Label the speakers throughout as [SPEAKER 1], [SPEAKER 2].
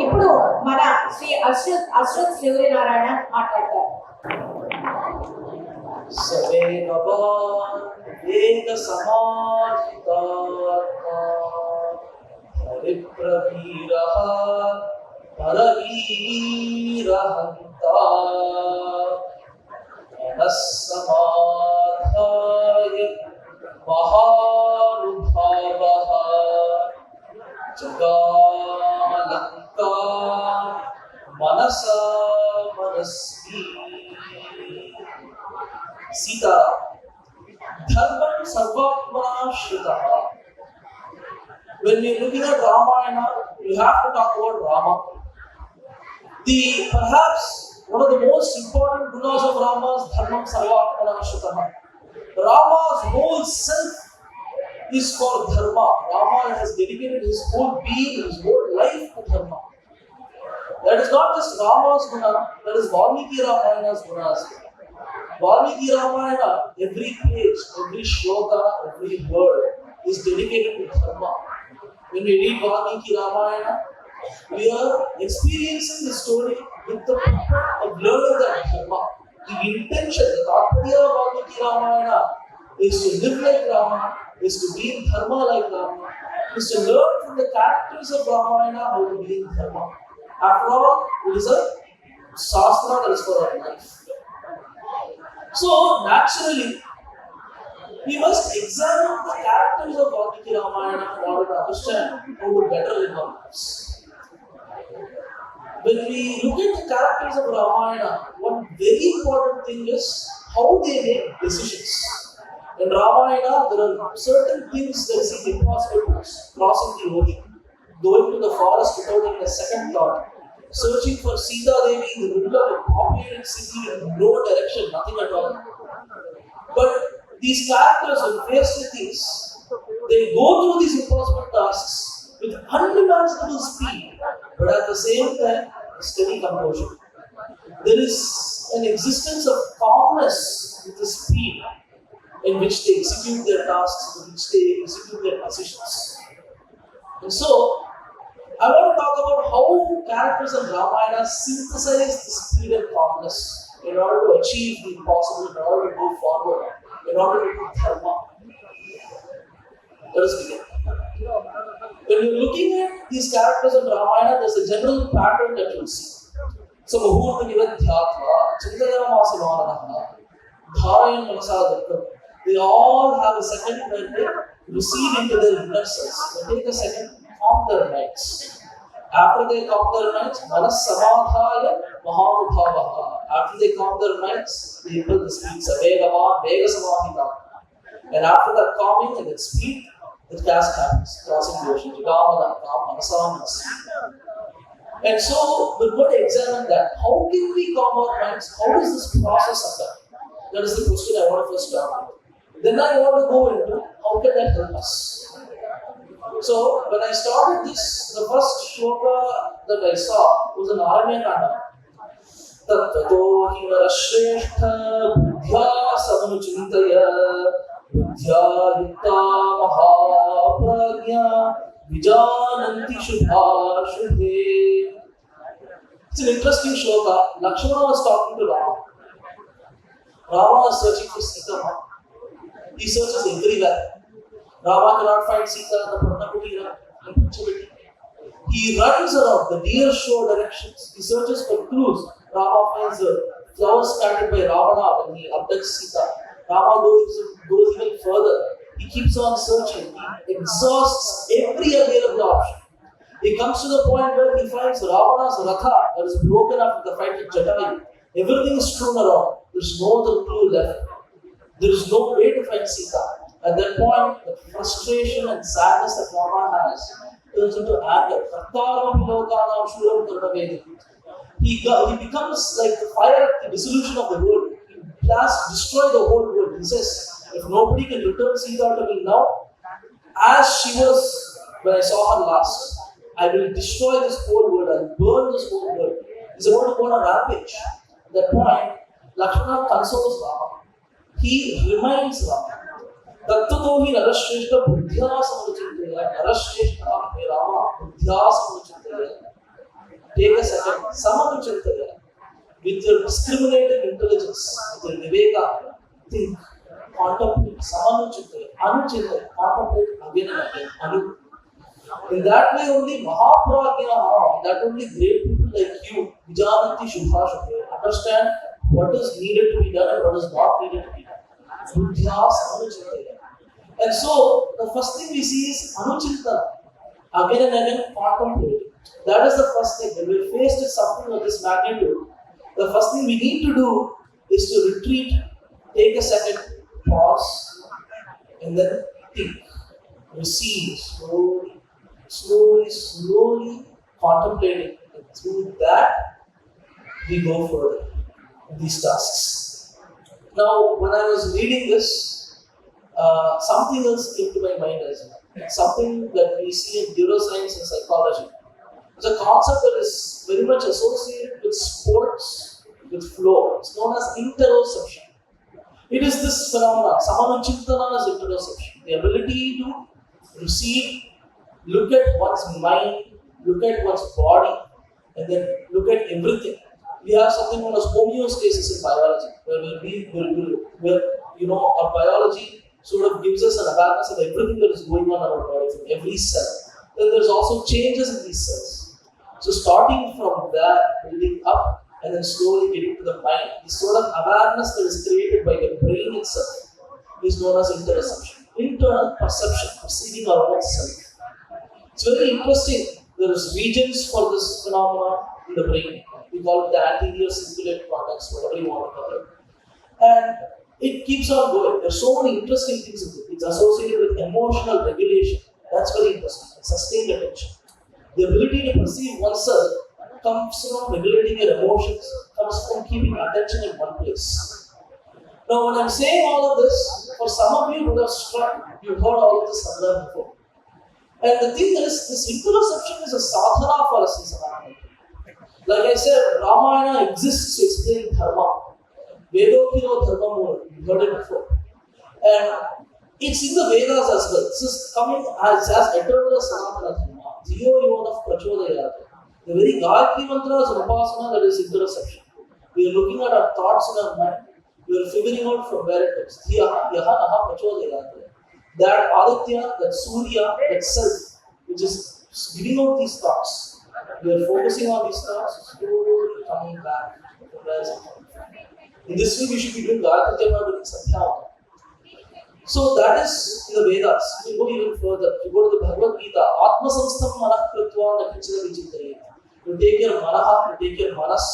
[SPEAKER 1] ఇప్పుడు మన శ్రీ అశ్రుత్ సూర్యనారాయణ మాట్లాడతారు.
[SPEAKER 2] వేద సమాహితాత్మా హరిప్రవీరః పరవీరహంతా మనస్సమాధాయ మహానుభావః జగాలంకా మనసా మనస్మి. Sita, Dharma Sarvatmana Shrita. When you're looking at Ramayana, you have to talk about Rama. Perhaps one of the most important gunas of Rama is Dharma Sarvatmana Shrita. Rama's whole self is for Dharma. Rama has dedicated his whole being, his whole life to Dharma. That is not just Rama's guna, that is Valmiki Ramayana's guna as well. Valmiki Ramayana, every page, every shloka, every word is dedicated to Dharma. When we read Valmiki Ramayana, we are experiencing the story with the purpose of learning that Dharma. The intention, the Tatparya of Valmiki Ramayana is to live like Rama, is to be in Dharma like Rama, is to learn from the characters of Ramayana how to be in Dharma. After all, it is a Shastra that is for our life. So, naturally, we must examine the characters of Valmiki Ramayana in order to understand how to better live our lives. When we look at the characters of Ramayana, one very important thing is how they make decisions. In Ramayana, there are certain things that seem impossible to us. Crossing the ocean, going to the forest without even a second thought, searching for Sita Devi in the middle of a populated city with no direction, nothing at all. But these characters, when faced with these, they go through these impossible tasks with unimaginable speed, but at the same time, steady composure. There is an existence of calmness with the speed in which they execute their tasks, in which they execute their decisions. And so, I want to talk about how characters in Ramayana synthesize the speed and calmness in order to achieve the impossible, in order to move forward, in order to do Dharma. Let us begin. When you're looking at these characters in Ramayana, there's a general pattern that you'll see. So, Muhurta Nivadhyatva, Chintayamasamanaha, Dharayan Manasadakam. They all have a second when they recede into their inner selves. They take a second, calm their minds. After they calm their minds, Manas Samadhaya Mahanubhavaha. After they calm their minds, they able to speak Savegama, Vega Samadhita. And after that calming and that speed, the task happens, crossing the ocean. Jigamana, Kam, Manasamas. And so, we're going to examine that. How can we calm our minds? How does this process occur? That is the question I want to first start with. Then I want to go into how can that help us. So, when I started this, the first shloka that I saw was an Ramayana. Tattato hivarashrestha buddhya samanuchintaya buddhya yukta mahapragya vijananti shubha shubhe. It's an interesting shloka. Lakshmana was talking to Rama. Rama was searching for Sita. He searches everywhere. Rama cannot find Sita in the Purnakutira in Panchavati. He runs around the near shore directions. He searches for clues. Rama finds the flowers planted by Ravana when he abducts Sita. Rama goes even further. He keeps on searching. He exhausts every available option. He comes to the point where he finds Ravana's Ratha that is broken after the fight with Jatayu. Everything is strewn around. There is no other clue left. There is no way to find Sita. At that point, the frustration and sadness that Rama has turns into anger. He becomes like the fire at the dissolution of the world. He plans to destroy the whole world. He says, if nobody can return Sita to me now, as she was when I saw her last, I will destroy this whole world. I will burn this whole world. He's about to go on a rampage. At that point, Lakshmana consoles Rama. He reminds Rama. Tattato hi narashreshta buddhya samanuchintaya. Narashreshta me Rama buddhya samanuchintaya. second, Samanuchintaya, with your discriminative intelligence, with your viveka, think, contemplate, Samanuchintaya, Anuchintaya, contemplate again and again, Anu. In that way only Mahapragya, that only great people like you, Vijanati Shubha Shubha, understand what is needed to be done and what is not needed to be done. Buddhya Samuchintaya. And so, the first thing we see is Anuchintana. Again and again, contemplate. That is the first thing. When we're faced with something of this magnitude, the first thing we need to do is to retreat, take a second, pause, and then think. Receive slowly contemplating. And through that, we go further in these tasks. Now, when I was reading this, something else came to my mind as well. Something that we see in neuroscience and psychology. It's a concept that is very much associated with sports, with flow. It's known as interoception. It is this phenomenon. Samanuchintana is interoception. The ability to receive, look at one's mind, look at one's body, and then look at everything. We have something known as homeostasis in biology, where our biology sort of gives us an awareness of everything that is going on in our body, from every cell. Then there's also changes in these cells. So starting from there, building up, and then slowly getting to the mind, this sort of awareness that is created by the brain itself is known as interoception. Internal perception, perceiving our own self. It's very interesting. There is regions for this phenomenon in the brain. We call it the anterior cingulate cortex, whatever you want to call it. And it keeps on going. There's so many interesting things in it. It's associated with emotional regulation. That's very interesting. Sustained attention. The ability to perceive oneself comes from regulating your emotions, comes from keeping attention in one place. Now, when I'm saying all of this, for some of you who have struck, you've heard all of this somewhere before. And the thing is, this interoception is a sadhana for us in Sanatana. Like I said, Ramayana exists to explain dharma. Vedokino dharma mula. You heard it before. And it's in the Vedas as well. This is coming as eternal Sanatana dharma. Dhiyo yona prachodayate. The very Gayatri mantra is an upasana that is interoception. We are looking at our thoughts in our mind. We are figuring out from where it comes. Dhiya yaha naha prachodayate. That Aditya, that Surya, that self, which is giving out these thoughts. We are focusing on these thoughts, slowly coming back to where is it coming from. In this way, we should be doing Gayatri Japa, doing Sankhya. So that is in the Vedas. You go even further. You go to the Bhagavad Gita. Atma samstam manah kritva nakichana vichintayet. You take your manah, you take your manas,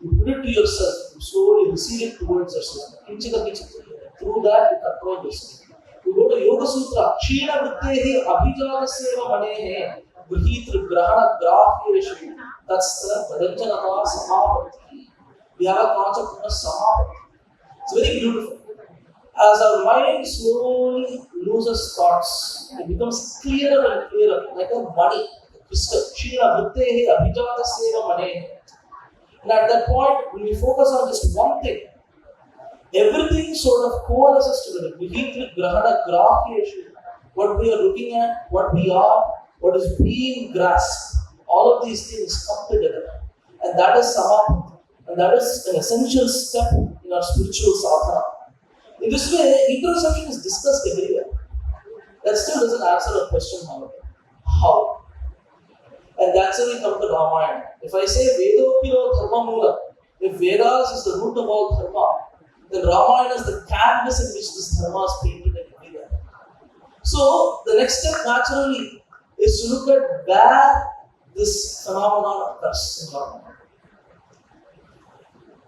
[SPEAKER 2] you put it to yourself, you slowly receive it towards yourself. Kinchana vichintayet. Through that, you control yourself. You go to Yoga Sutra. Kshina vrittehi abhijataseva manehe grihitra grahana grafyeshu tatstra padanjanata samapatti. We have a concept known as samapatti. It's very beautiful. As our mind slowly loses thoughts, it becomes clearer and clearer, like a money, a crystal. Kshina vrittehi abhijataseva manehe. And at that point, when we focus on just one thing, everything sort of coalesces together. What we are looking at, what we are, what is being grasped, all of these things come together. And that is samapatti. And that is an essential step in our spiritual sadhana. In this way, interoception is discussed everywhere. That still doesn't answer the question, however. How? And that's why we come to Ramayana. If I say Vedokino Dharma Mula, if Vedas is the root of all dharma, then Ramayana is the canvas in which this dharma is painted everywhere. So, the next step naturally is to look at where this phenomenon occurs in Ramayana.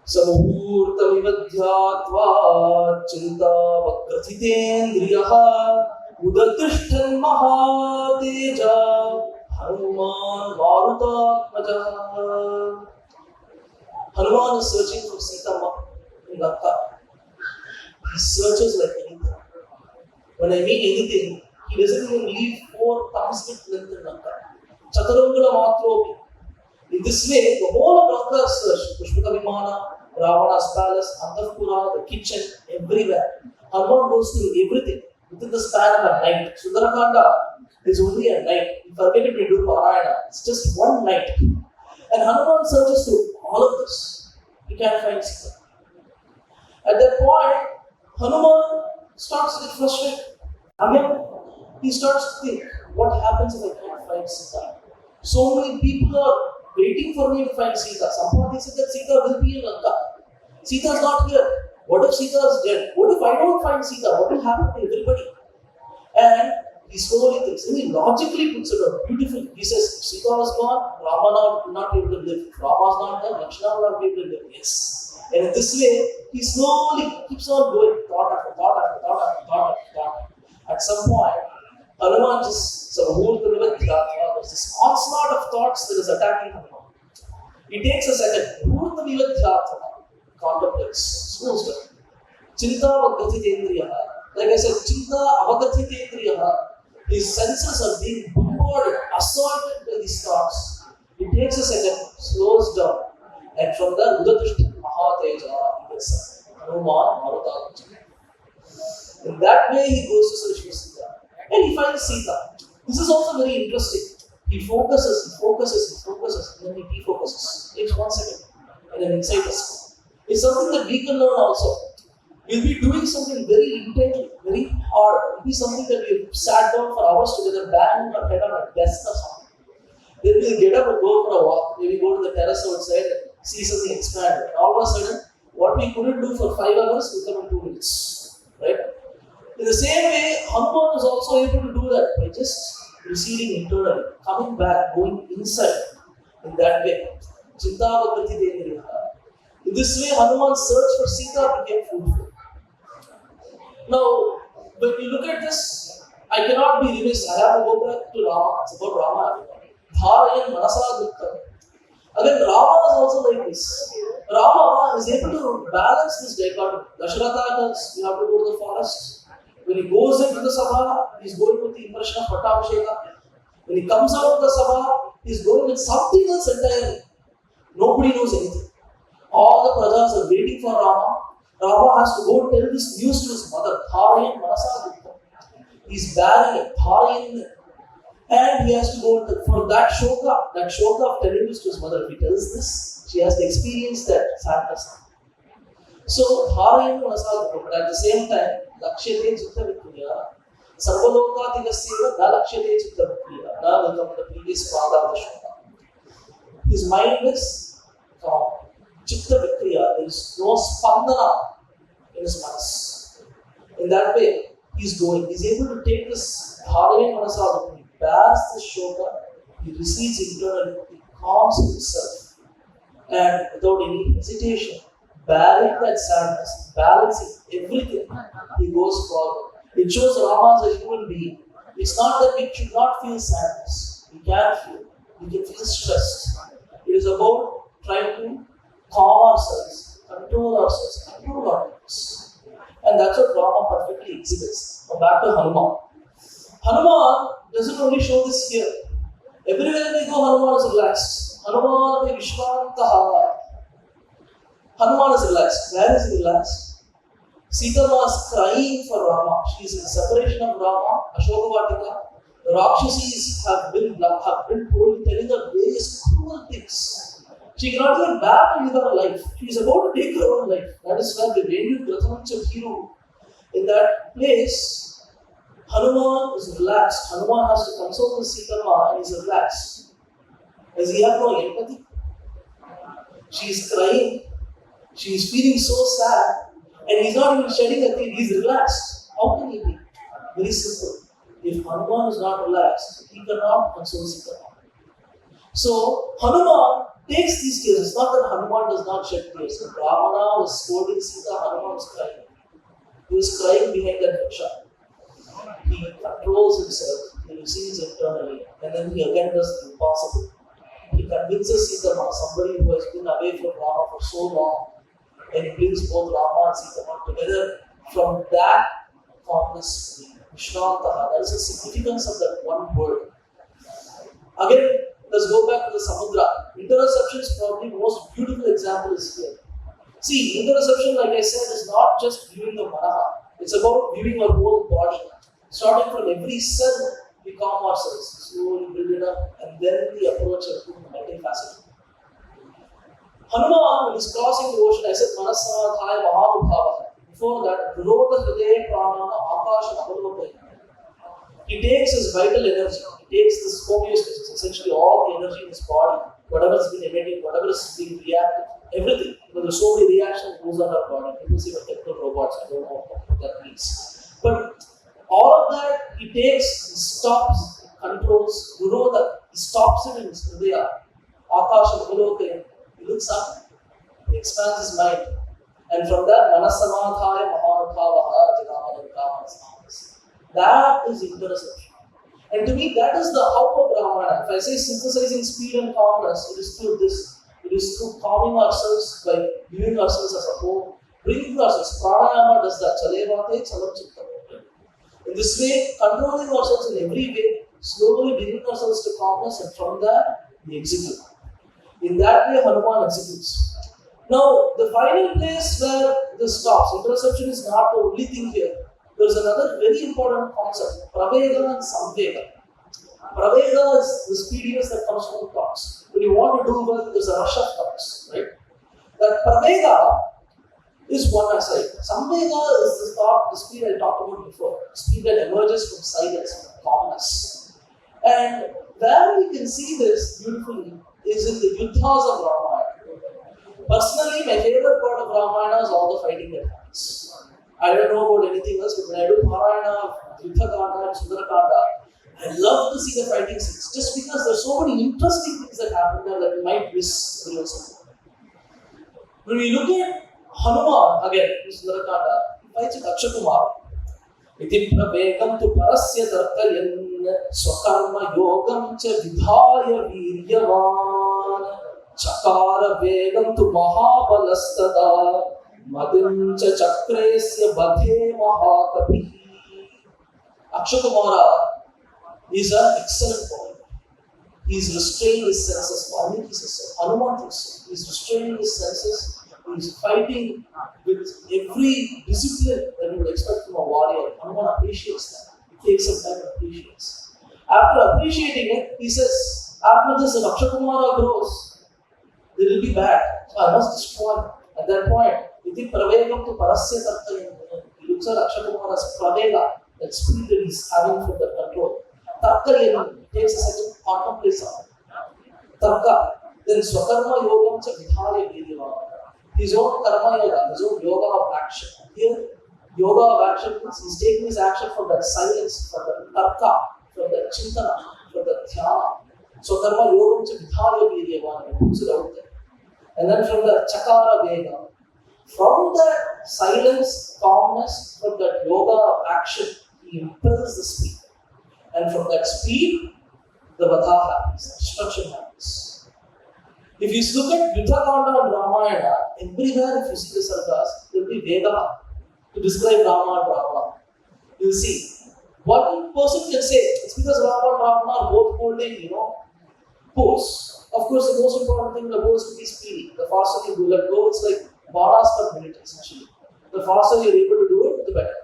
[SPEAKER 2] Samahurtamiva dhyatva chinta vakrathitendriyaha udatishtan mahateja Hanuman Marutatmaja. Hanuman is searching for Sita in Lanka. He searches like anything. When I mean anything, he doesn't even leave 4 thumbs with length in Lanka. Chaturangula Matropi. In this way, the whole of Lanka is searched. Pushpaka Vimana, Ravana's palace, Antapura, the kitchen, everywhere. Hanuman goes through everything within the span of a night. Sundarakanda is only a night. You forget it, we do Parayana. It's just one night. And Hanuman searches through all of this. He can't find Sita. At that point, Hanuman starts to get frustrated. Again, he starts to think, what happens if I can't find Sita? So many people are waiting for me to find Sita. Somehow they said that Sita will be in Lanka. Sita is not here. What if Sita is dead? What if I don't find Sita? What will happen to everybody? And he slowly thinks, and he logically puts it out beautifully. He says, Sita was gone, Rama will not be able to live. Rama is not there, Lakshmana will not be able to live. Yes. And in this way, he slowly keeps on going, thought after thought after thought after thought after thought. At some point, Hanuman just there's this onslaught of thoughts that is attacking Hanuman. He takes a second, contemplates, slows down. Chinta Vagathitendriyaha. Like I said, Chinta Avagathitendriyaha. His senses are being bombarded, assaulted by these thoughts. He takes a second, slows down, and from there, Udadishta Mahateja, he gets Hanuman Marutha. In that way, he goes to search for Sita. And he finds Sita. This is also very interesting. He focuses, and then he defocuses. Takes 1 second. And then inside us. It's something that we can learn also. We'll be doing something very intently, very hard. It'll be something that we've sat down for hours together, banging our head on a desk or something. Then we'll get up and go for a walk. Maybe go to the terrace outside and see something expand. And all of a sudden, what we couldn't do for 5 hours will come in 2 minutes. Right? In the same way, Hanuman is also able to do that by just receding internally, coming back, going inside in that way. Chinta Vagathi Dendriyaha. In this way, Hanuman's search for Sita became fruitful. Now, when you look at this, I cannot be remiss. I have to go back to Rama. It's about Rama. Dharayan Manasa Dukha. Again, Rama is also like this. Rama is able to balance this dichotomy. Dasharatha tells you have to go to the forest. When he goes into the Sabha, he's going with the impression of Pattabhisheka. When he comes out of the Sabha, he's going with something else entirely. Nobody knows anything. All the prajas are waiting for Rama. Rama has to go tell this news to his mother. Dharayan Manasa Dukha. He's bearing it, dharayan it. And he has to go for that shoka of telling this to his mother. If he tells this, she has to experience that sadness. So, dharayan Manasa Dukha. But at the same time, Lakshyate Chitta Vikriya. Sarvaloka Tigasyeva Na Lakshyate Chitta Vikriya. Na will come in the previous part of the shoka. His mind is calm. Chitta Vikriya. There is no spandana in his manas. In that way, he's going. He's able to take this dharayan Manasa Dukha. He bears this shoka. He recedes internally. He calms himself. And without any hesitation, bearing that sadness, balancing everything, he goes forward. It shows Rama as a human being. It's not that we should not feel sadness. We can feel. We can feel stressed. It is about trying to calm ourselves, control our thoughts. And that's what Rama perfectly exhibits. Now back to Hanuman. Hanuman doesn't only show this here. Everywhere we go, Hanuman is relaxed. Hanuman is Vishwantaha. Hanuman is relaxed. Where is he relaxed? Sita was crying for Rama. She is in separation of Rama, Ashoka Vatika. The Rakshasis have been told, telling her various cruel things. She cannot get back to live her life. She is about to take her own life. That is why the Vendu Prathamacham hero. In that place, Hanuman is relaxed. Hanuman has to console with Sita and he is relaxed. Does he have no empathy? She is crying. She is feeling so sad. And he's not even shedding a tear, he's relaxed. How can he be? Very simple. If Hanuman is not relaxed, he cannot console Sita. So, Hanuman takes these tears. It's not that Hanuman does not shed tears. When Ravana was scolding Sita, Hanuman was crying. He was crying behind that Raksha. He controls himself, he recedes internally, and then he again does the impossible. He convinces Sita, somebody who has been away from Rama for so long, and he brings both Rama and Sita together. From that calmness, Vishwantaha, that is the significance of that one word. Again, let's go back to the Samudra. Interoception is probably the most beautiful example is here. See, interoception, like I said, is not just viewing the manaha. It's about viewing our whole body. Starting from every cell, we calm ourselves, slowly build it up, and then we approach a multifaceted. Hanuman, when he's crossing the ocean, I said, Manasamadhaya Mahanubhava. Before that, Virodha Hridaya Pranana Akasha Avalokaya. He takes his vital energy, he takes this homeostasis, essentially all the energy in his body, whatever has been emitting, whatever is being reacted, everything. Because there's so many reactions goes on our body. People say we're technical robots, I don't know what that means. But all of that he takes, he stops, controls, Virodha, he stops it in his hridaya. Akasha Avalokaya. He looks up, he expands his mind. And from that, Manasamadhaya Mahanubhavaha Jagamanam. That is interception. And to me, that is the hub of Ramayana. If I say synthesizing speed and calmness, it is through this. It is through calming ourselves by viewing ourselves as a whole, bringing ourselves. Pranayama does that. Chalevate chalam chitta. In this way, controlling ourselves in every way, slowly bringing ourselves to calmness, and from that, we execute. In that way, Hanuman executes. Now, the final place where this stops, interception is not the only thing here. There is another very important concept, pravega and samvega. Pravega is the speediness that comes from thoughts. When you want to do well, there is a rush of thoughts, right? That pravega is one aside. Samvega is the thought, the speed I talked about before, the speed that emerges from silence, from calmness. And where we can see this beautifully is in the yuddhas of Ramayana. Personally, my favorite part of Ramayana is all the fighting that happens. I don't know about anything else, but when I do Parayana, Yuddha Kanda, and Sundara Kanda, I love to see the fighting scenes just because there's so many interesting things that happen there that we might miss real soon. When we look at Hanuman, again, in Sundara Kanda, he fights with Akshakumar. Iti pravegam tu parasya tarkayan swakarma yogam cha vidhaya viryavan chakara vegam tu mahabalastada Madhim cha chakresya badhe mahakapihi. Akshakumara is an excellent poet. He is restraining his senses. Valmiki says so. Hanuman thinks so. He is restraining his senses. He is fighting with every discipline that you would expect from a warrior. Hanuman appreciates that. He takes some time to appreciate. After appreciating it, he says, after this, if Akshakumara grows, it will be bad. So I must destroy him. At that point, Iti pravegam tu parasya tarkayan. He looks at Akshakumara's pravega, that speed that he's having from that control. Tarkayan takes a second contemplation. Tarka. Then swakarma yogam cha vidhaya viryavan. His own karma yoga, his own yoga of action. Here, yoga of action means he's taking his action from that silence, from that tarka, from that chintana, from that dhyana. Swakarma yogam cha vidhaya viryavan. He puts it out there. And then from the chakara vega, from that silence, calmness, from that yoga of action, he impels the speed. And from that speed, the vadha happens, destruction happens. If you look at Yuddha Kanda and Ramayana, everywhere if you see the sargas, there will be veda to describe Rama and Ravana. You will see. One person can say, it's because Rama and Ravana are both holding, pose. Of course, the most important thing in the bow is to be speedy. The faster you do let go, it's like banas per minute essentially. The faster you're able to do it, the better.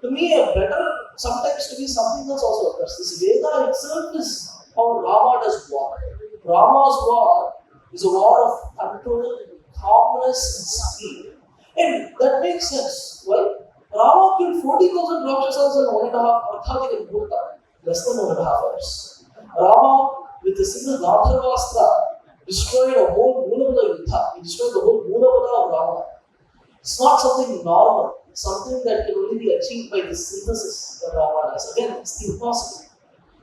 [SPEAKER 2] To me, a better sometimes to be something else also occurs. This Veda itself is how Rama does war. Rama's war is a war of control, calmness, and speed. And that makes sense. Why? Rama killed 40,000 Rakshasas in 1.5 hours. Less than 1.5 hours. Rama, with a single Gandharvastra, destroyed a whole Moolamala Yuddha. He destroyed the whole Moolamala of Rama. It's not something normal. It's something that can only be achieved by the synthesis that Rama does. Again, it's the impossible.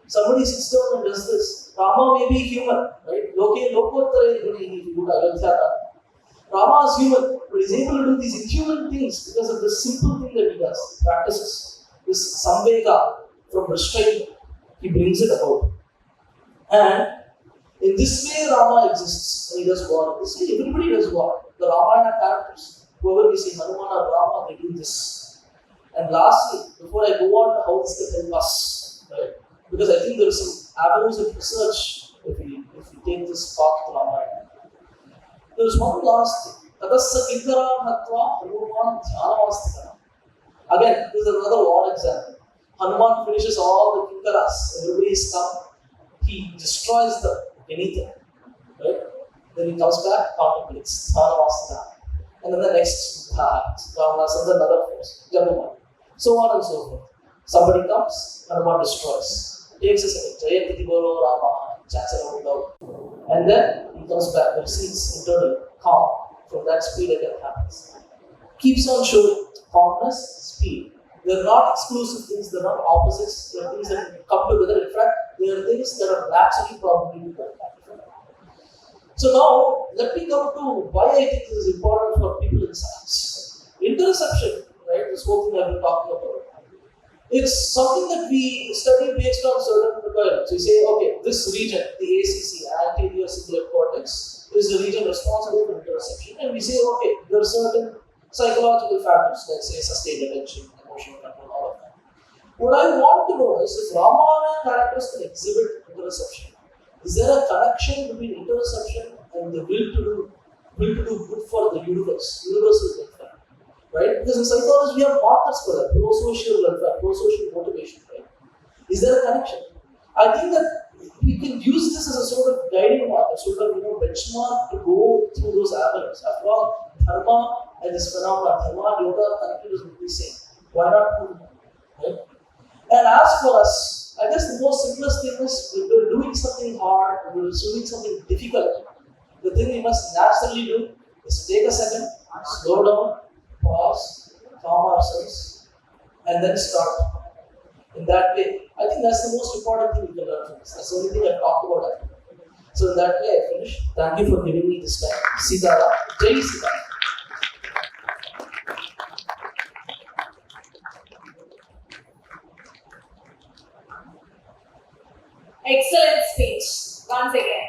[SPEAKER 2] Somebody sits down and does this. Rama may be human, right? Lokottare Rama is human, but he's able to do these inhuman things because of this simple thing that he does, practices. This samvega from restraint, he brings it about. And in this way, Rama exists and he does war. This way, everybody does war. The Ramayana characters, whoever we see, Hanuman or Rama, they do this. And lastly, before I go on to how this can help us, right? Because I think there are some avenues of research if we take this path to Ramayana. There is one last thing. Tadassa kinkara natva Hanuman dhyanavastikara. Again, this is another war example. Hanuman finishes all the kinkaras. Everybody is come. He destroys them, anything. Right? Then he comes back, contemplates, Thavaasmi. And then the next Ravana sends another force, Jabuman. So on and so forth. Somebody comes, Hanuman destroys. Takes a second, Jayatiti Bolo Rama, chants around out. And then he comes back, receives internal calm. From that speed again happens. Keeps on showing calmness, speed. They are not exclusive things, they are not opposites, they are things that come together. In fact, they are things that are naturally probably together. So now, let me come to why I think this is important for people in science. Interoception, right, this whole thing I've been talking about, it's something that we study based on certain requirements. We say, okay, this region, the ACC, anterior cingulate cortex, is the region responsible for interoception. And we say, okay, there are certain psychological factors, let's say sustained attention, emotional control, all of that. What I want to know is if Ramayana characters can exhibit interoception, is there a connection between interoception and the will to do good for the universe, universal welfare, right? Because in psychology we have markers for that, pro-social welfare, pro-social motivation, right? Is there a connection? I think that we can use this as a sort of guiding marker, sort of benchmark to go through those avenues. After all, dharma and this phenomenon, dharma and yoga are connected is the same. Why not do that, right? And as for us, I guess the most simplest thing is when we're doing something hard, when we're doing something difficult, the thing we must naturally do is take a second, slow down, pause, calm ourselves, and then start. In that way, I think that's the most important thing we can learn from this. That's the only thing I've talked about. So in that way, I finish. Thank you for giving me this time. Sitara, Jai Sitara.
[SPEAKER 1] Excellent speech. Once again.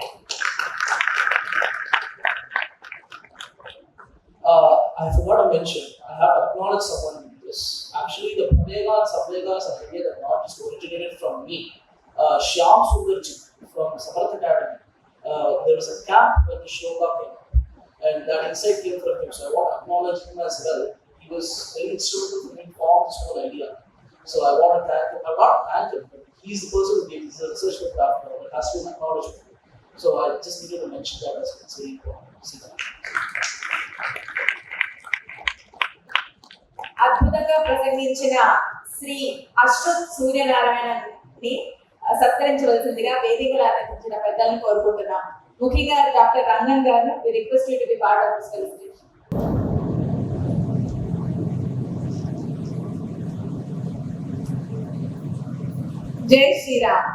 [SPEAKER 2] I forgot to mention, I have to acknowledge someone in this. Actually, the Pradegas, Sabdegas, and Hriday are not just originated from me. Shyam Sundarji from Samarth Academy. There was a camp when the Shloka came, and that insight came from him. So I want to acknowledge him as well. He was very instrumental in forming this whole idea. So I want to thank him. I not thank him, but he's the person who gave this research for craft. It has to be acknowledged. So I just needed to mention that as it's very important. See that.
[SPEAKER 1] అద్భుతంగా ప్రసంగించిన శ్రీ అశ్రుత్ సూర్యనారాయణన్ ని సత్కరించవలసిందిగా వేదికలు అందించిన పెద్దలను కోరుకుంటున్నాం. ముఖ్యంగా doctor Rangan గారు we request you to be part of this celebration. జై Shriram.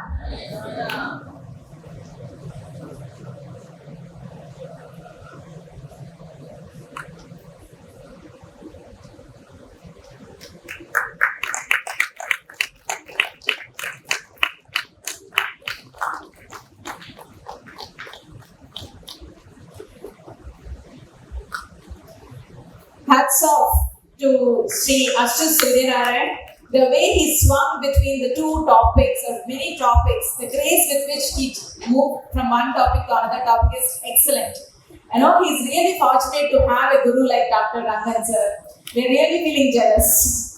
[SPEAKER 1] Hats off to Sri Ashruth Suryanarayanan. The way he swung between the two topics or many topics, the grace with which he moved from one topic to another topic is excellent. I know he's really fortunate to have a guru like Dr. Rangan sir. We're really feeling jealous.